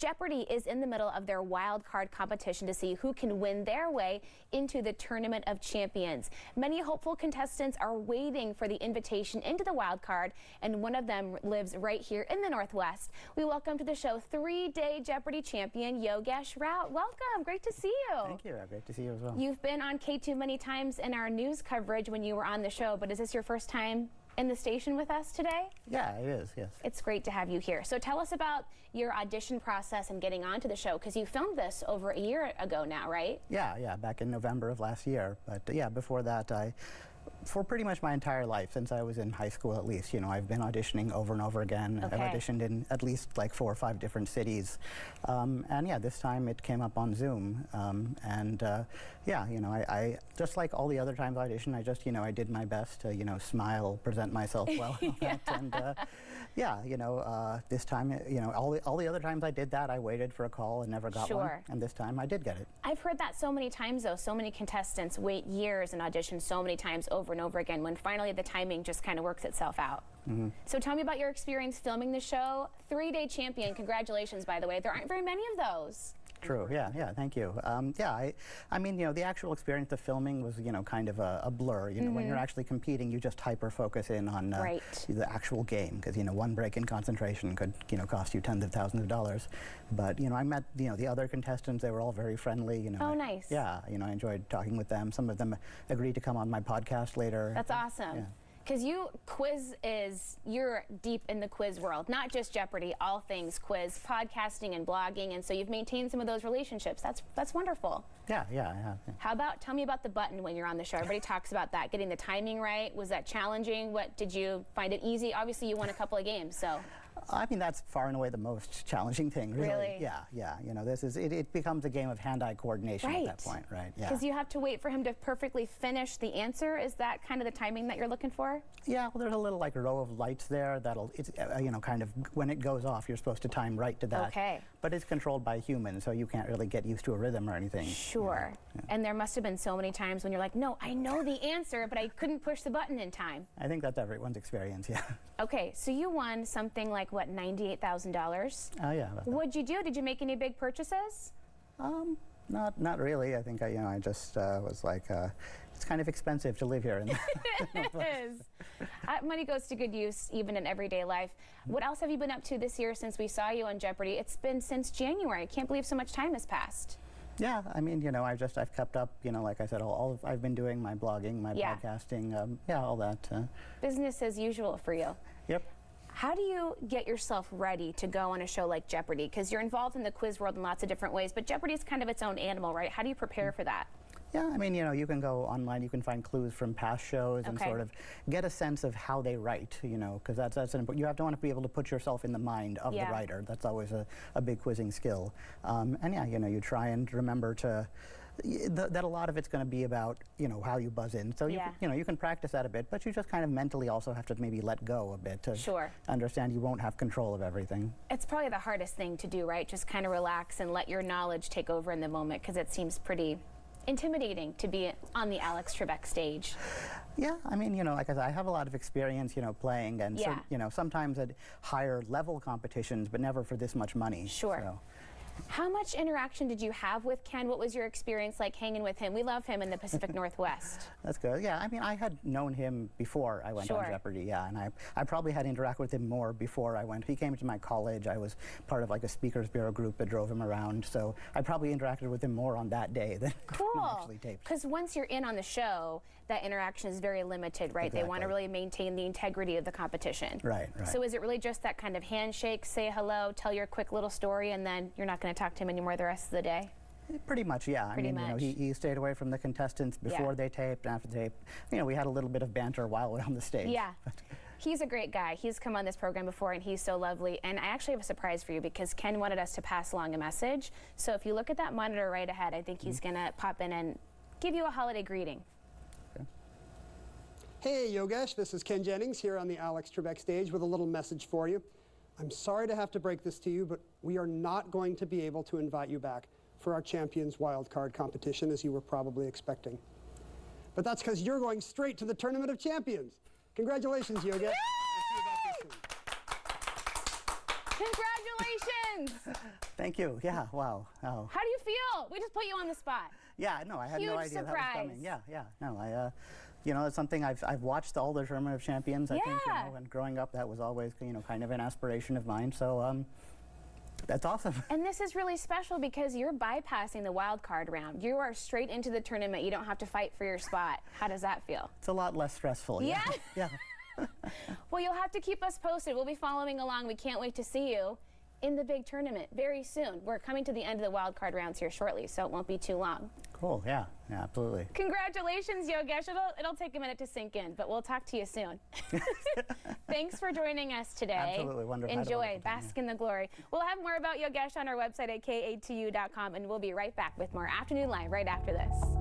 Jeopardy is in the middle of their wild card competition to see who can win their way into the Tournament of Champions. Many hopeful contestants are waiting for the invitation into the wild card, and one of them lives right here in the Northwest. We welcome to the show three-day Jeopardy champion Yogesh Rao. Welcome. Great to see you. Thank you. Great to see you as well. You've been on K2 many times in our news coverage when you were on the show, but is this your first time in the station with us today? Yeah, it is, yes. It's great to have you here. So tell us about your audition process and getting onto the show, because you filmed this over a year ago now, right? Yeah, back in November of last year. But yeah, before that, for pretty much my entire life, since I was in high school at least, you know, I've been auditioning over and over again. Okay. I've auditioned in at least like 4 or 5 different cities. And yeah, this time it came up on Zoom. Yeah, you know, I just like all the other times I auditioned, I just, you know, I did my best to, you know, smile, present myself well. Yeah. And yeah, you know, this time, you know, all the other times I did that, I waited for a call and never got one. And this time I did get it. I've heard that so many times, though. So many contestants wait years and audition so many times over and over again when finally the timing just kind of works itself out. Mm-hmm. So tell me about your experience filming the show. 3-day champion. Congratulations, by the way. There aren't very many of those. True. Yeah. Thank you. Yeah. I mean, you know, the actual experience of filming was, you know, kind of a blur. You know, when you're actually competing, you just hyper focus in on the actual game, because, you know, one break in concentration could, you know, cost you tens of thousands of dollars. But, you know, I met, you know, the other contestants. They were all very friendly. You know. Oh, nice. Yeah. You know, I enjoyed talking with them. Some of them agreed to come on my podcast later. That's awesome. Yeah. Because you're deep in the quiz world, not just Jeopardy, all things quiz, podcasting and blogging, and so you've maintained some of those relationships. That's wonderful. Yeah. How about, tell me about the button when you're on the show. Everybody talks about that, getting the timing right. Was that challenging? What, did you find it easy? Obviously, you won a couple of games, so. I mean, that's far and away the most challenging thing, really. Really? Yeah. You know, it becomes a game of hand-eye coordination at that point, right? Yeah. Because you have to wait for him to perfectly finish the answer. Is that kind of the timing that you're looking for? Yeah, well, there's a little like row of lights there that'll, it's, you know, kind of when it goes off, you're supposed to time right to that. Okay. But it's controlled by humans, so you can't really get used to a rhythm or anything. Sure. Yeah. And there must have been so many times when you're like, no, I know the answer, but I couldn't push the button in time. I think that's everyone's experience, yeah. Okay, so you won something like, what, $98,000? Oh, yeah. What'd you do? Did you make any big purchases? Not really. I think, you know, I just was like, it's kind of expensive to live here. It is. Money goes to good use, even in everyday life. What else have you been up to this year since we saw you on Jeopardy? It's been since January. I can't believe so much time has passed. Yeah, I mean, you know, I've kept up, you know, like I said, I've been doing my blogging, my podcasting, all that. Business as usual for you. Yep. How do you get yourself ready to go on a show like Jeopardy? Because you're involved in the quiz world in lots of different ways, but Jeopardy is kind of its own animal, right? How do you prepare for that? Yeah, I mean, you know, you can go online, you can find clues from past shows and sort of get a sense of how they write, you know, because that's an important, you have to want to be able to put yourself in the mind of the writer. That's always a big quizzing skill. And yeah, you know, you try and remember to, that a lot of it's going to be about, you know, how you buzz in. So, you know, you can practice that a bit, but you just kind of mentally also have to maybe let go a bit to understand you won't have control of everything. It's probably the hardest thing to do, right? Just kind of relax and let your knowledge take over in the moment, because it seems pretty intimidating to be on the Alex Trebek stage. Yeah, I mean, you know, like I said, I have a lot of experience, you know, playing, and so, you know, sometimes at higher level competitions, but never for this much money. Sure. So. How much interaction did you have with Ken? What was your experience like hanging with him? We love him in the Pacific Northwest. That's good. Yeah, I mean, I had known him before I went on Jeopardy, yeah, and I probably had interacted with him more before I went. He came to my college. I was part of like a Speakers Bureau group that drove him around, so I probably interacted with him more on that day than actually taped. Because once you're in on the show, that interaction is very limited, right? Exactly. They want to really maintain the integrity of the competition. Right. So is it really just that kind of handshake, say hello, tell your quick little story, and then you're not going to talk to him anymore the rest of the day? Pretty much, yeah. I mean, you know, he stayed away from the contestants before they taped, after they taped. You know, we had a little bit of banter while on the stage. Yeah. He's a great guy. He's come on this program before, and he's so lovely. And I actually have a surprise for you, because Ken wanted us to pass along a message. So if you look at that monitor right ahead, I think he's going to pop in and give you a holiday greeting. Hey, Yogesh, this is Ken Jennings here on the Alex Trebek stage with a little message for you. I'm sorry to have to break this to you, but we are not going to be able to invite you back for our Champions Wildcard competition, as you were probably expecting. But that's because you're going straight to the Tournament of Champions. Congratulations, Yogesh. We'll see you back here soon. Congratulations! Congratulations! Thank you. Yeah, wow. Oh. How do you feel? We just put you on the spot. Yeah, no, I had no idea surprise. that was coming. Yeah, no, you know, it's something I've watched all the Tournament of Champions. I think, you know, and growing up, that was always, you know, kind of an aspiration of mine. So, that's awesome. And this is really special because you're bypassing the wild card round. You are straight into the tournament. You don't have to fight for your spot. How does that feel? It's a lot less stressful. Yeah. Yeah. Well, you'll have to keep us posted. We'll be following along. We can't wait to see you in the big tournament very soon. We're coming to the end of the wild card rounds here shortly, so it won't be too long. Cool. Yeah, absolutely. Congratulations, Yogesh. It'll take a minute to sink in, but we'll talk to you soon. Thanks for joining us today. Absolutely wonderful. Enjoy, bask in the glory. We'll have more about Yogesh on our website at k8tu.com, and we'll be right back with more Afternoon Live right after this.